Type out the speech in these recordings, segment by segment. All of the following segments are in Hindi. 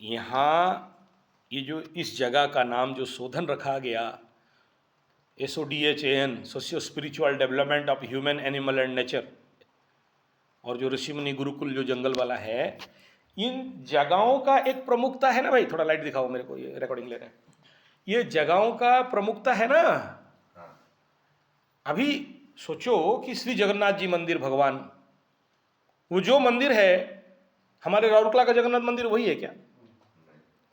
यहाँ ये जो इस जगह का नाम जो शोधन रखा गया, SODHAN, socio spiritual development of human animal and nature, और जो ऋषि मुनि गुरुकुल जो जंगल वाला है, इन जगहों का एक प्रमुखता है ना भाई, थोड़ा लाइट दिखाओ मेरे को, ये रिकॉर्डिंग ले रहे हैं, ये जगहों का प्रमुखता है ना। अभी सोचो कि श्री जगन्नाथ जी मंदिर, भगवान, वो जो मंदिर है हमारे राउरकेला का जगन्नाथ मंदिर वही है क्या?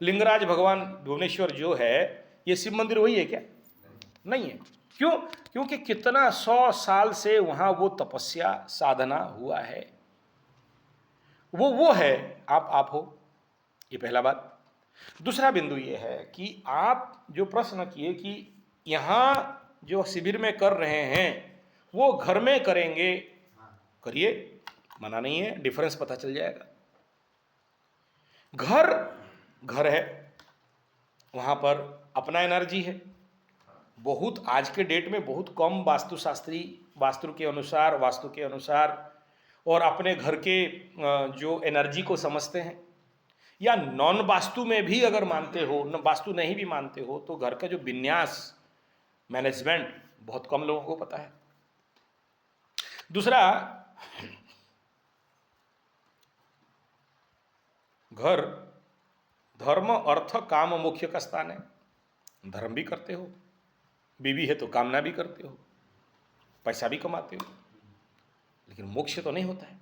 लिंगराज भगवान भुवनेश्वर जो है, ये शिव मंदिर वही है क्या? नहीं है। क्यों? क्योंकि कितना 100 साल से वहां वो तपस्या साधना हुआ है, वो है, आप हो। ये पहला बात। दूसरा बिंदु ये है कि आप जो प्रश्न किए कि यहां जो शिविर में कर रहे हैं वो घर में करेंगे, करिए, मना नहीं है, डिफरेंस पता चल जाएगा। घर घर है, वहां पर अपना एनर्जी है। बहुत आज के डेट में बहुत कम वास्तुशास्त्री वास्तु के अनुसार और अपने घर के जो एनर्जी को समझते हैं, या नॉन वास्तु में भी अगर मानते हो, वास्तु नहीं भी मानते हो, तो घर का जो विन्यास मैनेजमेंट बहुत कम लोगों को पता है। दूसरा, घर धर्म अर्थ काम मोक्ष का स्थान है। धर्म भी करते हो, बीवी है तो कामना भी करते हो, पैसा भी कमाते हो, लेकिन मोक्ष तो नहीं होता है।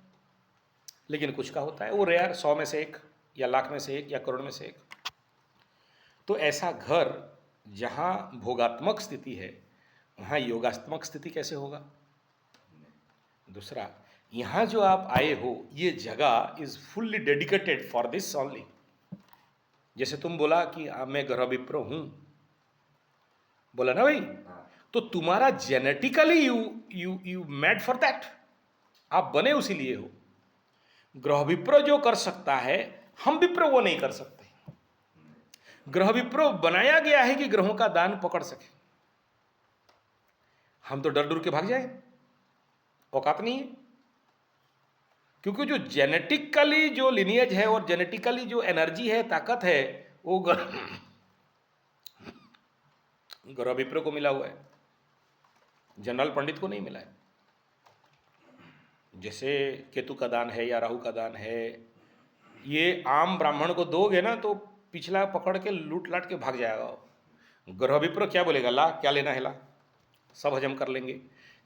लेकिन कुछ का होता है, वो रेयर, 100 में से एक या लाख में से एक या करोड़ में से एक। तो ऐसा घर जहां भोगात्मक स्थिति है, वहां योगात्मक स्थिति कैसे होगा? दूसरा, यहां जो आप आए हो, ये जगह is fully dedicated for this only. जैसे तुम बोला कि मैं ग्रह विप्र हूं, बोला ना भाई, तो तुम्हारा genetically you made for that, आप बने उसी लिए हो। ग्रह विप्र जो कर सकता है, हम विप्र वो नहीं कर सकते। ग्रह विप्र बनाया गया है कि ग्रहों का दान पकड़ सके। हम तो डर डर के भाग जाए, औकात नहीं है। क्योंकि जो जेनेटिकली जो लिनियज है और जेनेटिकली जो एनर्जी है, ताकत है, वो ग्रह विप्र को मिला हुआ है, जनरल पंडित को नहीं मिला है। जैसे केतु का दान है या राहु का दान है, ये आम ब्राह्मण को दोगे ना तो पिछला पकड़ के लूट लाट के भाग जाएगा। ग्रह विप्र क्या बोलेगा, ला क्या लेना है, ला, सब हजम कर लेंगे।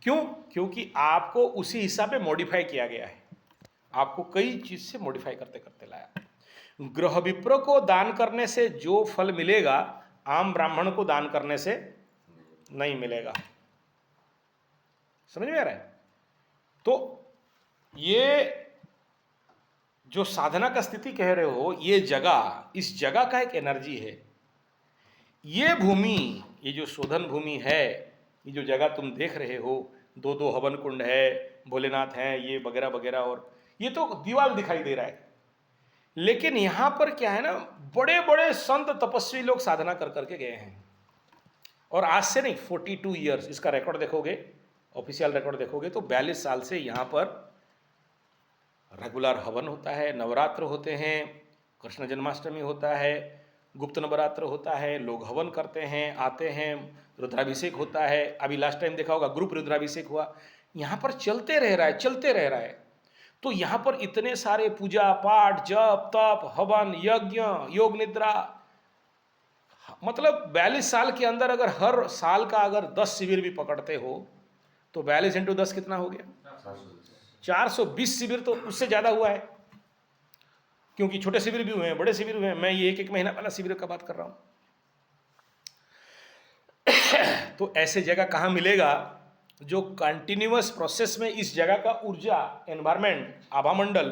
क्यों? क्योंकि आपको उसी हिसाब में मॉडिफाई किया गया है, आपको कई चीज से मॉडिफाई करते करते लाया। ग्रह विप्र को दान करने से जो फल मिलेगा, आम ब्राह्मण को दान करने से नहीं मिलेगा। समझ में आ रहा है? तो ये जो साधना का स्थिति कह रहे हो, ये जगह, इस जगह का एक एनर्जी है। ये भूमि, ये जो शोधन भूमि है, ये जो जगह तुम देख रहे हो, 2 हवन कुंड है, भोलेनाथ हैं, ये वगैरह वगैरह, और ये तो दीवार दिखाई दे रहा है। लेकिन यहां पर क्या है ना, बड़े बड़े संत तपस्वी लोग साधना कर करके गए हैं। और आज से नहीं, 42 ईयर्स, इसका रिकॉर्ड देखोगे, ऑफिशियल रिकॉर्ड देखोगे तो 42 साल से यहां पर रेगुलर हवन होता है, नवरात्र होते हैं, कृष्ण जन्माष्टमी होता है, गुप्त नवरात्र होता है, लोग हवन करते हैं, आते हैं, रुद्राभिषेक होता है। अभी लास्ट टाइम देखा होगा, ग्रुप रुद्राभिषेक हुआ। यहाँ पर चलते रह रहा है, चलते रह रहा है। तो यहाँ पर इतने सारे पूजा पाठ, जप तप, हवन, यज्ञ, योग निद्रा, मतलब 42 साल के अंदर अगर हर साल का अगर 10 शिविर भी पकड़ते हो तो 42 × 10 कितना हो गया? 420 शिविर, तो उससे ज्यादा हुआ है। क्योंकि छोटे शिविर भी हुए हैं, बड़े शिविर हुए हैं, मैं ये 1-1 महीना वाला शिविर का बात कर रहा हूं। तो ऐसे जगह कहां मिलेगा जो कंटिन्यूअस प्रोसेस में इस जगह का ऊर्जा, एनवायरमेंट, आभामंडल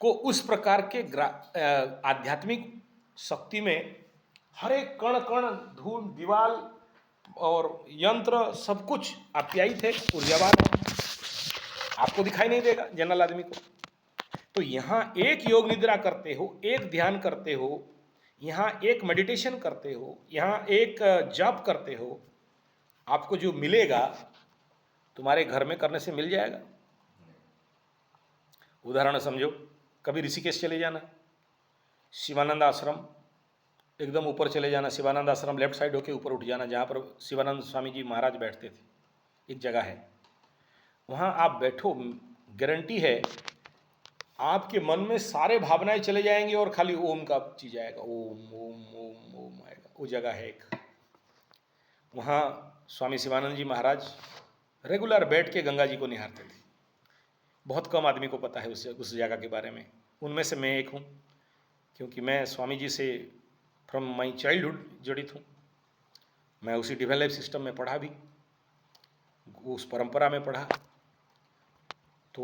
को उस प्रकार के आध्यात्मिक शक्ति में हर एक कण कण, धूल, दीवाल और यंत्र सब कुछ आप्यायित है, ऊर्जावान है, आपको दिखाई नहीं देगा जनरल आदमी को। तो यहां एक योग निद्रा करते हो, एक ध्यान करते हो, यहां एक मेडिटेशन करते हो, यहां एक जप करते हो, आपको जो मिलेगा तुम्हारे घर में करने से मिल जाएगा। उदाहरण समझो, कभी ऋषिकेश चले जाना, शिवानंद आश्रम, एकदम ऊपर चले जाना, शिवानंद आश्रम लेफ्ट साइड होके ऊपर उठ जाना, जहाँ पर शिवानंद स्वामी जी महाराज बैठते थे, एक जगह है, वहाँ आप बैठो, गारंटी है आपके मन में सारे भावनाएं चले जाएंगे और खाली ओम का चीज आएगा, ओम ओम ओम ओम आएगा। वो जगह है एक, वहाँ स्वामी शिवानंद जी महाराज रेगुलर बैठ के गंगा जी को निहारते थे। बहुत कम आदमी को पता है उस जगह के बारे में, उनमें से मैं एक हूँ, क्योंकि मैं स्वामी जी से फ्रॉम माई चाइल्डहुड जड़ित हूँ। मैं उसी डिवाइन लाइफ सिस्टम में पढ़ा भी, उस परंपरा में पढ़ा। तो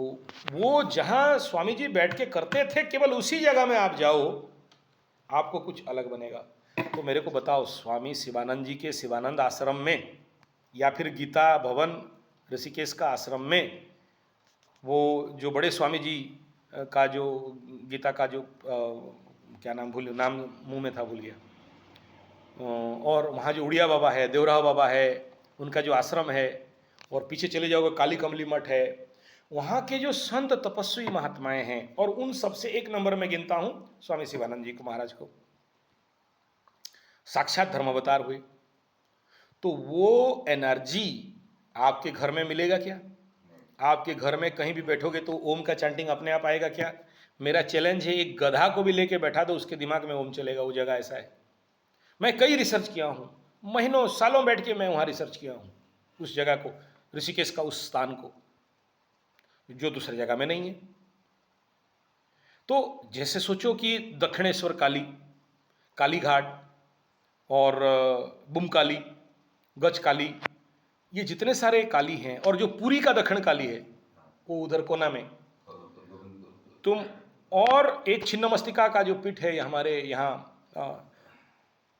वो जहाँ स्वामी जी बैठ के करते थे, केवल उसी जगह में आप जाओ, आपको कुछ अलग बनेगा। तो मेरे को बताओ, स्वामी शिवानंद जी के शिवानंद आश्रम में या फिर गीता भवन ऋषिकेश का आश्रम में, वो जो बड़े स्वामी जी का जो गीता का जो क्या नाम नाम मुंह में था, भूल गया, और वहाँ जो उड़िया बाबा है, देवराव बाबा है, उनका जो आश्रम है, और पीछे चले जाओगे काली कमली मठ है, वहाँ के जो संत तपस्वी महात्माएं हैं, और उन सबसे एक नंबर में गिनता हूँ स्वामी शिवानंद जी को महाराज को। साक्षात धर्मावतार हुए, तो वो एनर्जी आपके घर में मिलेगा क्या? आपके घर में कहीं भी बैठोगे तो ओम का चैंटिंग अपने आप आएगा क्या? मेरा चैलेंज है, एक गधा को भी लेके बैठा दो, उसके दिमाग में ओम चलेगा। वो जगह ऐसा है, मैं कई रिसर्च किया हूँ, महीनों सालों बैठ के मैं वहाँ रिसर्च किया हूँ, उस जगह को, ऋषिकेश का उस स्थान को, जो दूसरी जगह में नहीं है। तो जैसे सोचो कि दक्षिणेश्वर काली, काली घाट और बुम काली, गज काली, ये जितने सारे काली हैं, और जो पुरी का दक्षिण काली है वो उधर कोना में तुम, और एक छिन्नमस्तिका का जो पीठ है हमारे यहाँ,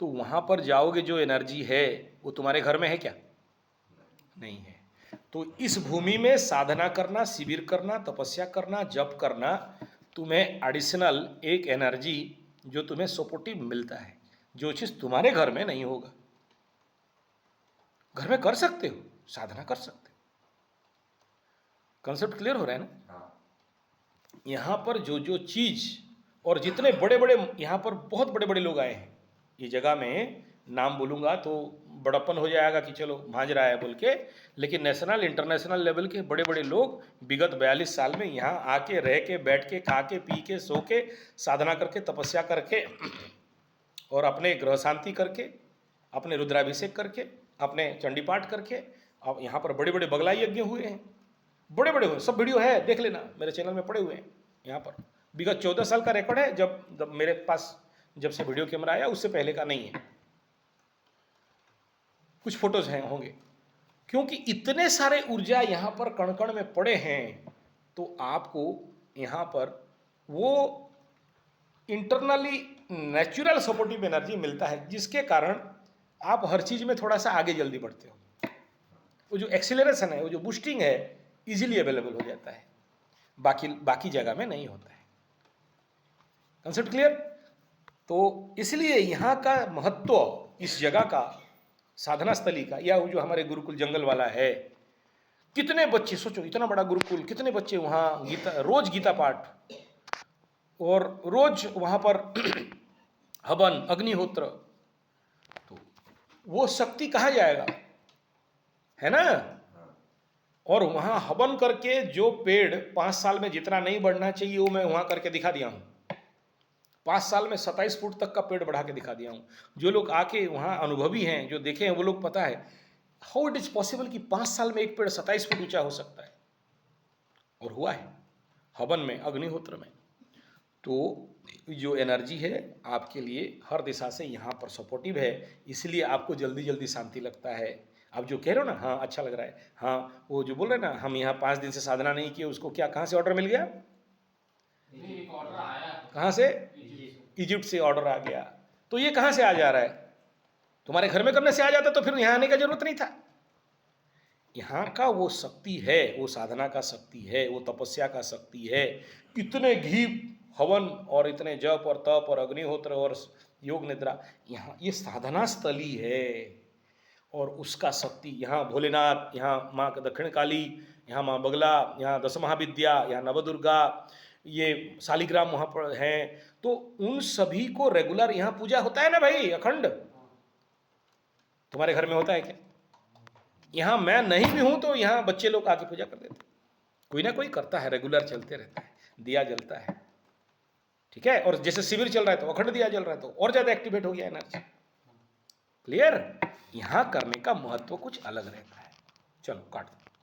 तो वहाँ पर जाओगे, जो एनर्जी है वो तुम्हारे घर में है क्या? नहीं है। तो इस भूमि में साधना करना, शिविर करना, तपस्या करना, जप करना, तुम्हें एडिशनल एक एनर्जी जो तुम्हें सपोर्टिव मिलता है, जो चीज़ तुम्हारे घर में नहीं होगा। घर में कर सकते हो, साधना कर सकते हो। कंसेप्ट क्लियर हो रहा है ना? यहाँ पर जो जो चीज, और जितने बड़े बड़े, यहाँ पर बहुत बड़े बड़े लोग आए हैं ये जगह में, नाम बोलूँगा तो बड़प्पन हो जाएगा कि चलो भांज रहा है बोल के, लेकिन नेशनल इंटरनेशनल लेवल के बड़े बड़े लोग विगत 42 साल में यहाँ आके रह के, बैठ के, खा के, पी के, सो के, साधना करके, तपस्या करके, और अपने ग्रह शांति करके, अपने रुद्राभिषेक करके, अपने चंडी पाठ करके, अब यहाँ पर बड़े बड़े बगला यज्ञ हुए हैं, बड़े बड़े हुए, सब वीडियो है, देख लेना, मेरे चैनल में पड़े हुए हैं। यहाँ पर विगत 14 साल का रिकॉर्ड है, जब मेरे पास जब से वीडियो कैमरा आया, उससे पहले का नहीं है। कुछ फोटोज हैं, होंगे, क्योंकि इतने सारे ऊर्जा यहाँ पर कण कण में पड़े हैं, तो आपको यहाँ पर वो इंटरनली नेचुरल सपोर्टिव एनर्जी मिलता है, जिसके कारण आप हर चीज में थोड़ा सा आगे जल्दी बढ़ते हो। वो जो एक्सीलरेशन है, वो जो बूस्टिंग है, इजीली अवेलेबल हो जाता है, बाकी जगह में नहीं होता है। Concept clear? तो इसलिए यहाँ का महत्व, इस जगह का, साधना स्थली का, या वो जो हमारे गुरुकुल जंगल वाला है, कितने बच्चे, सोचो इतना बड़ा गुरुकुल, कितने बच्चे वहाँ रोज गीता पाठ, और रोज वहाँ पर हवन, अग्निहोत्र, तो वो शक्ति कहाँ जाएगा, है ना? और वहाँ हवन करके जो पेड़ 5 साल में जितना नहीं बढ़ना चाहिए, वो मैं वहाँ करके दिखा दिया हूँ। 5 साल में 27 फुट तक का पेड़ बढ़ा के दिखा दिया हूँ। जो लोग आके वहाँ अनुभवी हैं, जो देखे हैं, वो लोग पता है हाउ इट इज पॉसिबल कि 5 साल में एक पेड़ 27 फुट ऊंचा हो सकता है, और हुआ है हवन में, अग्निहोत्र में। तो जो एनर्जी है आपके लिए हर दिशा से यहाँ पर सपोर्टिव है, इसलिए आपको जल्दी जल्दी शांति लगता है। आप जो कह रहे हो ना, हाँ अच्छा लग रहा है, हाँ वो जो बोल रहे हैं ना, हम यहाँ 5 दिन से साधना नहीं किए, उसको क्या, कहाँ से ऑर्डर मिल गया? ऑर्डर आया। कहाँ से? इजिप्ट से ऑर्डर आ गया। तो ये कहाँ से आ जा रहा है? तुम्हारे घर में करने से आ जाता तो फिर यहाँ आने का जरूरत नहीं था। यहाँ का वो शक्ति है, वो साधना का शक्ति है, वो तपस्या का शक्ति है। इतने घी हवन और इतने जप और तप और अग्निहोत्र और योग निद्रा, यहाँ ये साधना स्थली है, और उसका शक्ति यहाँ भोलेनाथ, यहाँ माँ दक्षिण काली, यहाँ माँ बगला, यहाँ दस महाविद्या, यहाँ नवदुर्गा, ये शालिग्राम वहाँ पर हैं, तो उन सभी को रेगुलर यहाँ पूजा होता है ना भाई, अखंड। तुम्हारे घर में होता है क्या? यहाँ मैं नहीं भी हूँ तो यहाँ बच्चे लोग आके पूजा कर देते, कोई ना कोई करता है, रेगुलर चलते रहता है, दिया जलता है, ठीक है। और जैसे शिविर चल रहा है तो अखंड दिया जल रहा है, तो और ज्यादा एक्टिवेट हो गया एनर्जी। क्लियर? यहाँ करने का महत्व कुछ अलग रहता है। चलो काट।